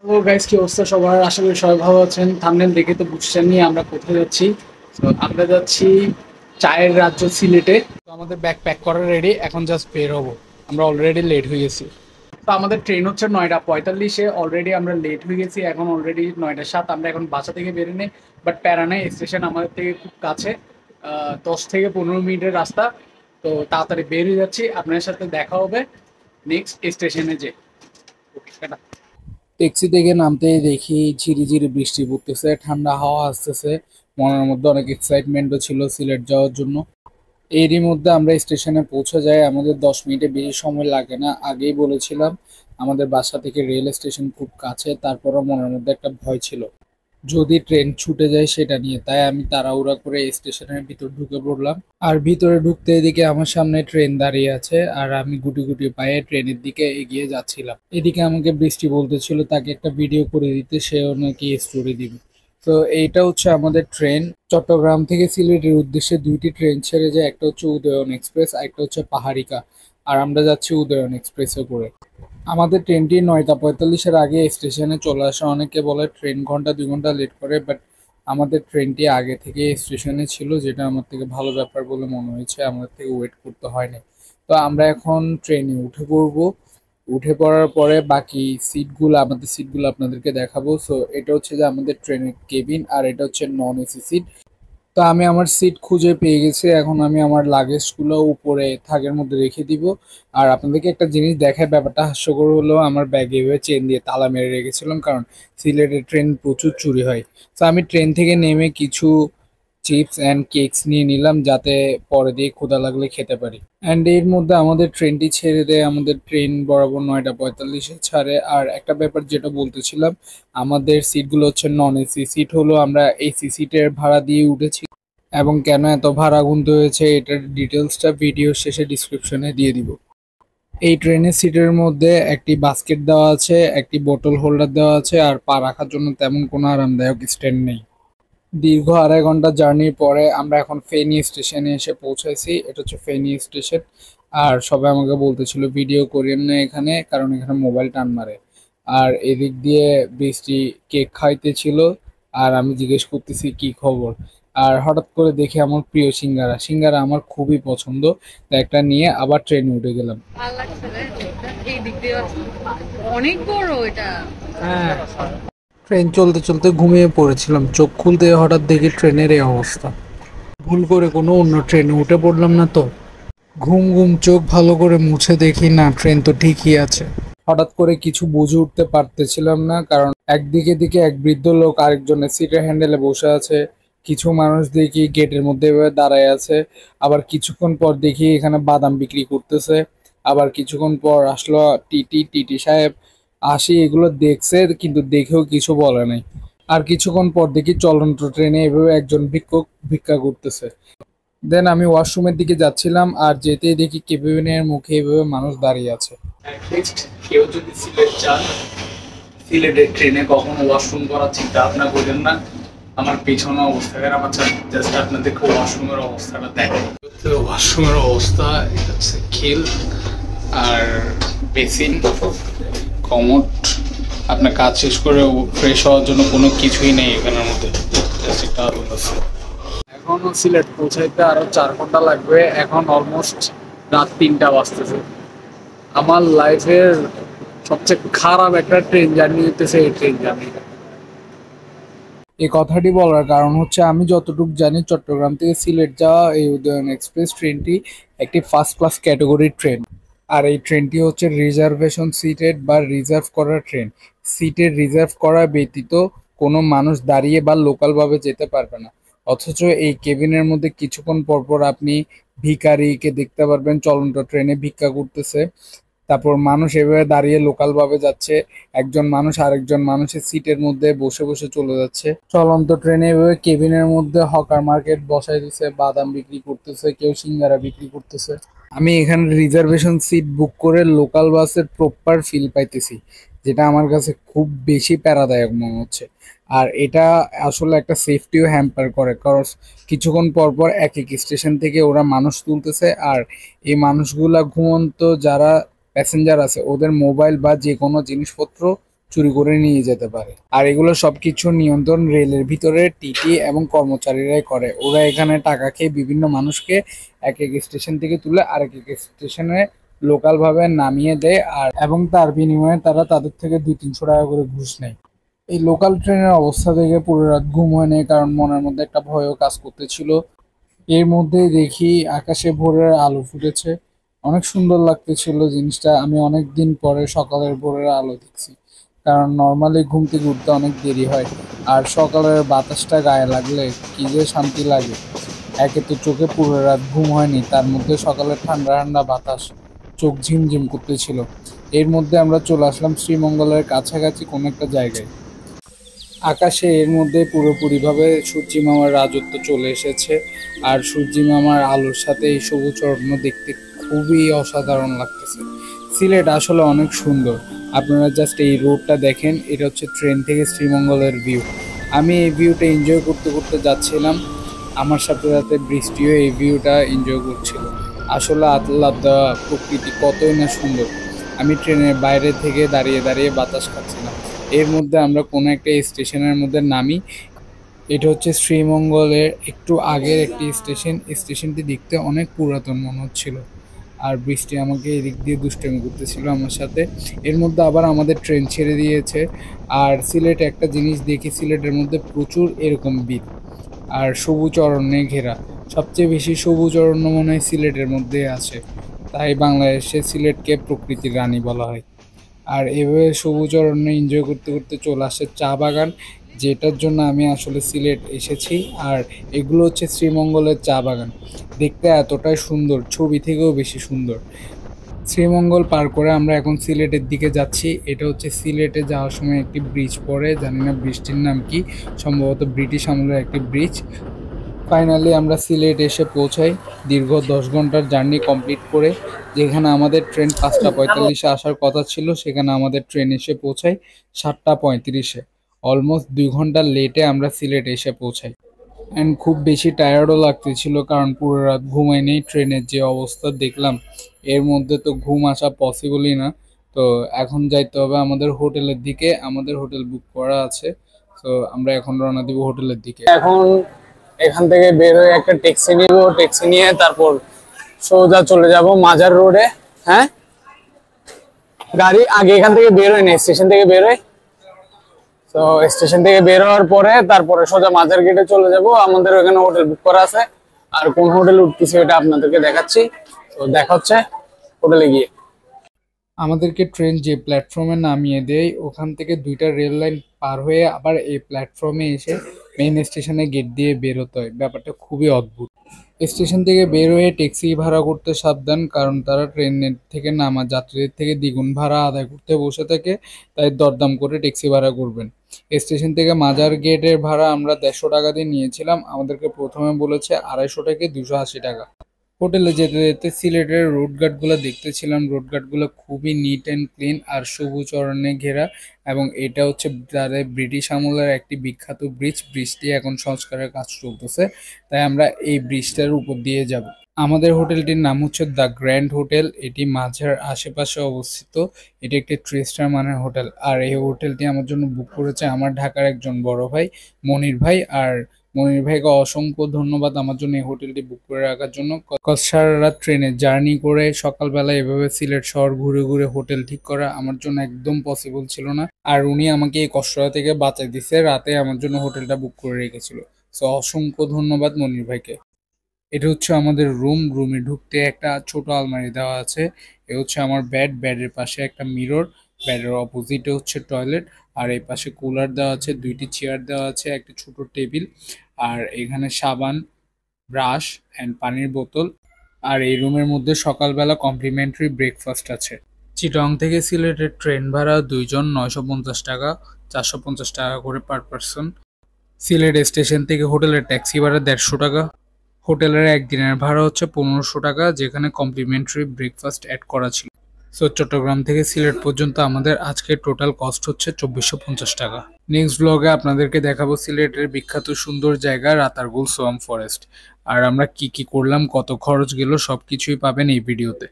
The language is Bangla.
ও গাইস, কি অবস্থা সবার? আশা করি সবাই ভালো আছেন। থাম্বনেল দেখে তো বুঝছেন নি আমরা কোথায় যাচ্ছি। তো আমরা যাচ্ছি চায়ের রাজ্য সিলেটে। তো আমাদের ব্যাগ প্যাক করা রেডি, এখন জাস্ট বের হবো। আমরা অলরেডি লেট হয়ে গেছি। তো আমাদের ট্রেন হচ্ছে 9:45-এ। অলরেডি আমরা লেট হয়ে গেছি, এখন অলরেডি 9:07। আমরা এখন বাসা থেকে বেরোই নেই, বাট প্যারানাই স্টেশন আমাদের থেকে খুব কাছে। 10 থেকে 15 মিনিটের রাস্তা। তো তাড়াতাড়ি বের হয়ে যাচ্ছি, আপনার সাথে দেখা হবে নেক্সট স্টেশনে যে। ওকে, টাটা। ট্যাক্সি থেকে নামতেই দেখি ঝিরিঝিরি বৃষ্টি পড়তেছে, ঠান্ডা হাওয়া আসতেছে। মনের মধ্যে অনেক এক্সাইটমেন্টও ছিল সিলেট যাওয়ার জন্য। এরই মধ্যে আমরা স্টেশনে পৌঁছে যাই, আমাদের 10 মিনিটে বেশি সময় লাগে না। আগেই বলেছিলাম আমাদের বাসা থেকে রেল স্টেশন খুব কাছে, তারপরও মনের মধ্যে একটা ভয় ছিল যদি ট্রেন ছুটে যায় সেটা নিয়ে। তাই আমি তাড়াহুড়া করে স্টেশনের ভিতর ঢুকে পড়লাম। আর ভিতরে ঢুকতে এদিকে আমার সামনে ট্রেন দাঁড়িয়ে আছে, আর আমি গুটি গুটি পায়ে ট্রেনের দিকে এগিয়ে যাচ্ছিলাম। এদিকে আমাকে বৃষ্টি বলতেছিল তাকে একটা ভিডিও করে দিতে, সেও নাকি স্টোরি দিবে। তো এইটা হচ্ছে আমাদের ট্রেন। চট্টগ্রাম থেকে সিলেটের উদ্দেশ্যে দুইটি ট্রেন ছেড়ে যায়, একটা হচ্ছে উদয়ন এক্সপ্রেস আর একটা হচ্ছে পাহাড়িকা। আর আমরা যাচ্ছি উদয়ন এক্সপ্রেসে করে। আমাদের ট্রেনটি 9:45-এর আগে স্টেশনে চলে আসে। অনেকে বলে ট্রেন ঘন্টা 2 ঘন্টা লেট করে, বাট আমাদের ট্রেনটি আগে থেকে স্টেশনে ছিল, যেটা আমার থেকে ভালো ব্যাপার বলে মনে হয়েছে। আমাদের থেকে ওয়েট করতে হয়নি। তো আমরা এখন ট্রেনে উঠে পড়বো। উঠে পড়ার পরে বাকি সিটগুলো, আমাদের সিটগুলো আপনাদেরকে দেখাবো। সো এটা হচ্ছে যে আমাদের ট্রেনের কেবিন, আর এটা হচ্ছে নন এসি সিট। তো আমি আমার সিট খুঁজে পেয়ে গেছি, এখন আমি আমার লাগেজগুলো উপরে থাকের মধ্যে রেখে দিব। আর আপনাদেরকে একটা জিনিস দেখায়, ব্যাপারটা হাস্যকর হলো, আমার ব্যাগে এভাবে চেন দিয়ে তালা মেরে রেখেছিলাম, কারণ সিলেটের ট্রেন প্রচুর চুরি হয়। তো আমি ট্রেন থেকে নেমে কিছু চিপস অ্যান্ড কেকস নিয়ে নিলাম, যাতে পরে দিয়ে ক্ষুধা লাগলে খেতে পারি। অ্যান্ড এর মধ্যে আমাদের ট্রেনটি ছেড়ে দেয়, আমাদের ট্রেন বরাবর 9:45-এ ছাড়ে। আর একটা ব্যাপার যেটা বলতেছিলাম, আমাদের সিটগুলো হচ্ছে নন এসি সিট, হলো আমরা এসি সিটের ভাড়া দিয়ে উঠেছি। এবং কেন এত ভাড়া গুনতে হয়েছে এটার ডিটেলসটা ভিডিও শেষে ডিসক্রিপশনে দিয়ে দিব। এই ট্রেনের সিটের মধ্যে একটি বাস্কেট দেওয়া আছে, একটি বোতল হোল্ডার দেওয়া আছে, আর পা রাখার জন্য তেমন কোনো আরামদায়ক স্ট্যান্ড নেই। দীর্ঘ 2.5 ঘন্টা জার্নির পরে আমরা এখন ফেনী স্টেশনে এসে পৌঁছাইছি। এটা হচ্ছে ফেনী স্টেশন। আর সবাই আমাকে বলতেছিল ভিডিও করিয়েন না এখানে, কারণ এখানে মোবাইল টান মারে। আর এদিক দিয়ে বৃষ্টি কেক খাইতেছিল, আর আমি জিজ্ঞেস করতেছি কি খবর। আর হঠাৎ করে দেখি আমার প্রিয় সিঙ্গারা সিঙ্গারা আমার খুবই পছন্দ। তো একটা নিয়ে আবার ট্রেনে উঠে গেলাম। ভালো লাগছে রে, এই দিক দিয়ে অনেক বড় এটা। হ্যাঁ, ট্রেন চলতে চলতে ঘুমিয়ে পড়েছিলাম, চোখ খুলতে হঠাৎ দেখি ট্রেনের এই অবস্থা। ভুল করে কোনো অন্য ট্রেনে উঠে পড়লাম না তো? ঘুম ঘুম চোখ ভালো করে মুছে দেখি, না, ট্রেন তো ঠিকই আছে। হঠাৎ করে কিছু বুঝে উঠতে পারতেছিলাম না, কারণ একদিকে দিকে এক বৃদ্ধ লোক আরেকজনের সিটের হ্যান্ডেলে বসে আছে। কিছু মানুষ দেখি গেটের মধ্যে এভাবে দাঁড়ায় আছে। আবার কিছুক্ষণ পর দেখি এখানে বাদাম বিক্রি করতেছে। আবার কিছুক্ষণ পর আসলো টিটি টিটি সাহেব। আসি এগুলো দেখছে, কিন্তু দেখেও কিছু বলে নাই। আর কিছুক্ষণ পর দেখি চলন্ত ট্রেনে এভাবে একজন ভিক্ষুক ভিক্ষা করতেছে। দেন আমি ওয়াশরুমের দিকে যাচ্ছিলাম, আর যেতেই দেখি কেবিনের মুখে এভাবে মানুষ দাঁড়িয়ে আছে। অ্যাটলিস্ট কেউ যদি সিলেট যান, সিলেটের ট্রেনে কখনো ওয়াশরুম করার চিন্তা ভাবনা করবেন না। আমার পেছনে অবস্থা খারাপ আছে, জাস্ট আপনাদেরকে ওয়াশরুমের অবস্থাটা দেখেন। ওয়াশরুমের অবস্থা, এটা হচ্ছে খিল আর বেসিন, কমোড। আপনার কাজ শেষ করে ফ্রেশ হওয়ার জন্য কোনো কিছুই নেই এখানের মধ্যে, জাস্ট একটা আলো আছে। এখনো সিলেট পৌঁছাইতে আরো 4 ঘন্টা লাগবে। এখন অলমোস্ট রাত 3টা বাজতেছে। আমার লাইফের সবচেয়ে খারাপ একটা ট্রেন জার্নি হইতেছে এই ট্রেন জার্নিটা। এই কথাটি বলার কারণ হচ্ছে, আমি যতটুকু জানি চট্টগ্রাম থেকে সিলেট যাওয়া এই উদয়ন এক্সপ্রেস ট্রেনটি একটি ফার্স্ট ক্লাস ক্যাটাগরির ট্রেন। আর এই ট্রেনটি হচ্ছে রিজার্ভেশন সিটেড বা রিজার্ভ করা ট্রেন। সিটের রিজার্ভ করা ব্যতীত কোনো মানুষ দাঁড়িয়ে বা লোকালভাবে যেতে পারবে না। অথচ এই কেবিনের মধ্যে কিছুক্ষণ পর পর আপনি ভিখারিকে দেখতে পারবেন চলন্ত ট্রেনে ভিক্ষা করতেছে। তারপর মানুষ এভাবে দাঁড়িয়ে লোকাল ভাবে যাচ্ছে। একজন মানুষ আরেকজন মানুষের সিটের মধ্যে বসে বসে চলে যাচ্ছে। চলন্ত ট্রেনে এভাবে কেবিনের মধ্যে হকার মার্কেট বসাই দিছে, বাদাম বিক্রি করতেছে, কেউ সিঙ্গারা বিক্রি করতেছে। আমি এখানে রিজার্ভেশন সিট বুক করে লোকাল বাসের প্রপার ফিল পাইতেছি, যেটা আমার কাছে খুব বেশি প্যারাদায়ক মনে হচ্ছে। আর এটা আসলে একটা সেফটিও হ্যাম্পার করে, কারণ কিছুক্ষণ পর পর এক এক স্টেশন থেকে ওরা মানুষ তুলতেছে। আর এই মানুষগুলা ঘুমন্ত যারা প্যাসেঞ্জার আছে ওদের মোবাইল বা যে কোনো জিনিসপত্র চুরি করে নিয়ে যেতে পারে। আর এগুলো সবকিছু নিয়ন্ত্রণ রেলের ভিতরে টিটি এবং কর্মচারীরাই করে। ওরা এখানে টাকা খেয়ে বিভিন্ন মানুষকে এক এক স্টেশন থেকে তুলে আরেক এক স্টেশনে লোকাল ভাবে নামিয়ে দেয়, আর এবং তার বিনিময়ে তারা তাদের থেকে 200-300 টাকা করে ঘুষ নেয়। এই লোকাল ট্রেনের অবস্থা দেখে পুরো রাত ঘুম হয়নি, কারণ মনের মধ্যে একটা ভয়ও কাজ করতেছিল। এর মধ্যেই দেখি আকাশে ভোরের আলো ফুটেছে, অনেক সুন্দর লাগতেছিল জিনিসটা। আমি অনেক দিন পরে সকালের ভোরের আলো দেখছি, কারণ নর্মালি ঘুম থেকে উঠতে অনেক দেরি হয়, আর সকালের বাতাসটা গায়ে লাগলে কি যে শান্তি লাগে। একে তো চোখে পুরো রাত ঘুম হয়নি, তার মধ্যে সকালের ঠান্ডা ঠান্ডা বাতাস, চোখ ঝিমঝিম করতেছিল। এর মধ্যে আমরা চলে আসলাম শ্রীমঙ্গলের কাছাকাছি কোনো একটা জায়গায়। আকাশে এর মধ্যে পুরোপুরিভাবে সূর্যি মামার রাজত্ব চলে এসেছে, আর সূর্যি মামার আলোর সাথে এই সবুজ অরণ্য দেখতে খুবই অসাধারণ লাগতেছে। সিলেট আসলে অনেক সুন্দর। আপনারা জাস্ট এই রোডটা দেখেন, এটা হচ্ছে ট্রেন থেকে শ্রীমঙ্গলের ভিউ। আমি এই ভিউটা এনজয় করতে করতে যাচ্ছিলাম, আমার সাথে সাথে বৃষ্টিও এই ভিউটা এনজয় করছিল। আসলে আল্লাহ প্রকৃতি কতই না সুন্দর। আমি ট্রেনের বাইরে থেকে দাঁড়িয়ে দাঁড়িয়ে বাতাস খাচ্ছিলাম। এর মধ্যে আমরা কোনো একটা স্টেশনের মধ্যে নামি। এটা হচ্ছে শ্রীমঙ্গলের একটু আগের একটি স্টেশন। স্টেশনটি দেখতে অনেক পুরাতন মনে হচ্ছিল, আর বৃষ্টি আমাকে এদিক দিয়ে দুষ্টামি করতেছিল আমার সাথে। এর মধ্যে আবার আমাদের ট্রেন ছেড়ে দিয়েছে। আর সিলেটে একটা জিনিস দেখি, সিলেটের মধ্যে প্রচুর এরকম বিল আর সবুজ অরণ্যে ঘেরা। সবচেয়ে বেশি সবুজ অরণ্য মনে হয় সিলেটের মধ্যে আছে, তাই বাংলাদেশে সিলেটকে প্রকৃতির রানী বলা হয়। আর এভাবে সবুজ অরণ্য এনজয় করতে করতে চলে আসে চা বাগান, যেটার জন্য আমি আসলে সিলেট এসেছি। আর এগুলো হচ্ছে শ্রীমঙ্গলের চা বাগান, দেখতে এতটাই সুন্দর, ছবি থেকেও বেশি সুন্দর। শ্রীমঙ্গল পার করে আমরা এখন সিলেটের দিকে যাচ্ছি। এটা হচ্ছে সিলেটে যাওয়ার সময় একটি ব্রিজ পড়ে, জানি না ব্রিজটির নাম কি, সম্ভবত ব্রিটিশ আমলের একটি ব্রিজ। ফাইনালি আমরা সিলেট এসে পৌঁছাই দীর্ঘ 10 ঘন্টার জার্নি কমপ্লিট করে। যেখানে আমাদের ট্রেন 5:45-এ আসার কথা ছিল, সেখানে আমাদের ট্রেন এসে পৌঁছায় 7:35-এ। অলমোস্ট 2 ঘন্টা লেটে আমরা সিলেট এসে পৌঁছাই। অ্যান্ড খুব বেশি টায়ার্ডও লাগতেছিল, কারণ পুরো রাত ঘুমাই নেই। ট্রেনের যে অবস্থা দেখলাম, এর মধ্যে তো ঘুম আসা পসিবলই না। তো এখন যাইতে হবে আমাদের হোটেলের দিকে, আমাদের হোটেল বুক করা আছে। তো আমরা এখন রওনা দিব হোটেলের দিকে। এখন এখান থেকে বের হয়ে একটা ট্যাক্সি নিব, ট্যাক্সি নিয়ে তারপর সোজা চলে যাব মাজার রোডে। হ্যাঁ, গাড়ি আগে এখান থেকে বের হয় না, স্টেশন থেকে বের হয়। তো স্টেশন থেকে বের হওয়ার পরে তারপরে সোজা মাজার গেটে চলে যাব। আমাদের ওখানে হোটেল বুক করা আছে, আর কোন হোটেল উঠতেছে এটা আপনাদেরকে দেখাচ্ছি। তো দেখা হচ্ছে হোটেলে গিয়ে। আমাদেরকে ট্রেন যে প্ল্যাটফর্মে নামিয়ে দেয়, ওখান থেকে 2টা রেল লাইন পার হয়ে আবার এই প্ল্যাটফর্মে এসে মেইন স্টেশনে গেট দিয়ে বেরোতে হয়। ব্যাপারটা খুবই অদ্ভুত। স্টেশন থেকে বের হয়ে ট্যাক্সি ভাড়া করতে সাবধান, কারণ তারা ট্রেনের থেকে নামা যাত্রীদের থেকে দ্বিগুণ ভাড়া আদায় করতে বসে থাকে, তাই দরদাম করে ট্যাক্সি ভাড়া করবেন। স্টেশন থেকে মাজার গেটের ভাড়া আমরা 150 টাকা দিয়ে নিয়েছিলাম। আমাদেরকে প্রথমে বলেছে 250 থেকে 280 টাকা। হোটেলে যেতে যেতে সিলেটের রোড গার্ডগুলো দেখতেছিলাম। রোড গার্ডগুলো খুবই নিট অ্যান্ড ক্লিন আর সবুজ অরণ্যে ঘেরা, এবং এটা হচ্ছে তাদের ব্রিটিশ আমলের একটি বিখ্যাত ব্রিজ। ব্রিজটি এখন সংস্কারের কাজ চলতেছে, তাই আমরা এই ব্রিজটার উপর দিয়ে যাব। আমাদের হোটেলটির নাম হচ্ছে দ্য গ্র্যান্ড হোটেল। এটি মাঝের আশেপাশে অবস্থিত। এটি একটি 3 স্টার মানের হোটেল, আর এই হোটেলটি আমার জন্য বুক করেছে আমার ঢাকার একজন বড় ভাই, মনির ভাই। আর মনির ভাইকে অসংখ্য ধন্যবাদ আমার জন্য এই হোটেলটি বুক করে রাখার জন্য। সারা রাত ট্রেনে জার্নি করে সকালবেলা এভাবে সিলেট শহর ঘুরে ঘুরে হোটেল ঠিক করা আমার জন্য একদম পসিবল ছিল না, আর উনি আমাকে এই কষ্টটা থেকে বাঁচাই দিছে, রাতে আমার জন্য হোটেলটা বুক করে রেখেছিল। সো অসংখ্য ধন্যবাদ মনির ভাইকে। এটা হচ্ছে আমাদের রুমে ঢুকতে একটা ছোট আলমারি দেওয়া আছে। এ হচ্ছে আমার বেডের পাশে একটা মিরর, বেডের অপোজিটে হচ্ছে টয়লেট, আর এই পাশে কুলার দেওয়া আছে, 2টি চেয়ার দেওয়া আছে, একটা ছোট টেবিল, আর এখানে সাবান, ব্রাশ অ্যান্ড পানির বোতল। আর এই রুমের মধ্যে সকালবেলা কমপ্লিমেন্টারি ব্রেকফাস্ট আছে। চিটং থেকে সিলেটের ট্রেন ভাড়া 2 জন 950 টাকা, 450 টাকা করে পার পারসন। সিলেট স্টেশন থেকে হোটেলের ট্যাক্সি ভাড়া 150 টাকা। হোটেলের একদিনের ভাড়া হচ্ছে 1500 টাকা, যেখানে কমপ্লিমেন্টারি ব্রেকফাস্ট অ্যাড করা ছিল। সো চট্টগ্রাম থেকে সিলেট পর্যন্ত আমাদের আজকের টোটাল কস্ট হচ্ছে 2450 টাকা। নেক্সট ব্লগে আপনাদেরকে দেখাবো সিলেটের বিখ্যাত সুন্দর জায়গা রাতারগুল সোয়াম ফরেস্ট, আর আমরা কি কি করলাম, কত খরচ গেল, সবকিছুই পাবেন এই ভিডিওতে।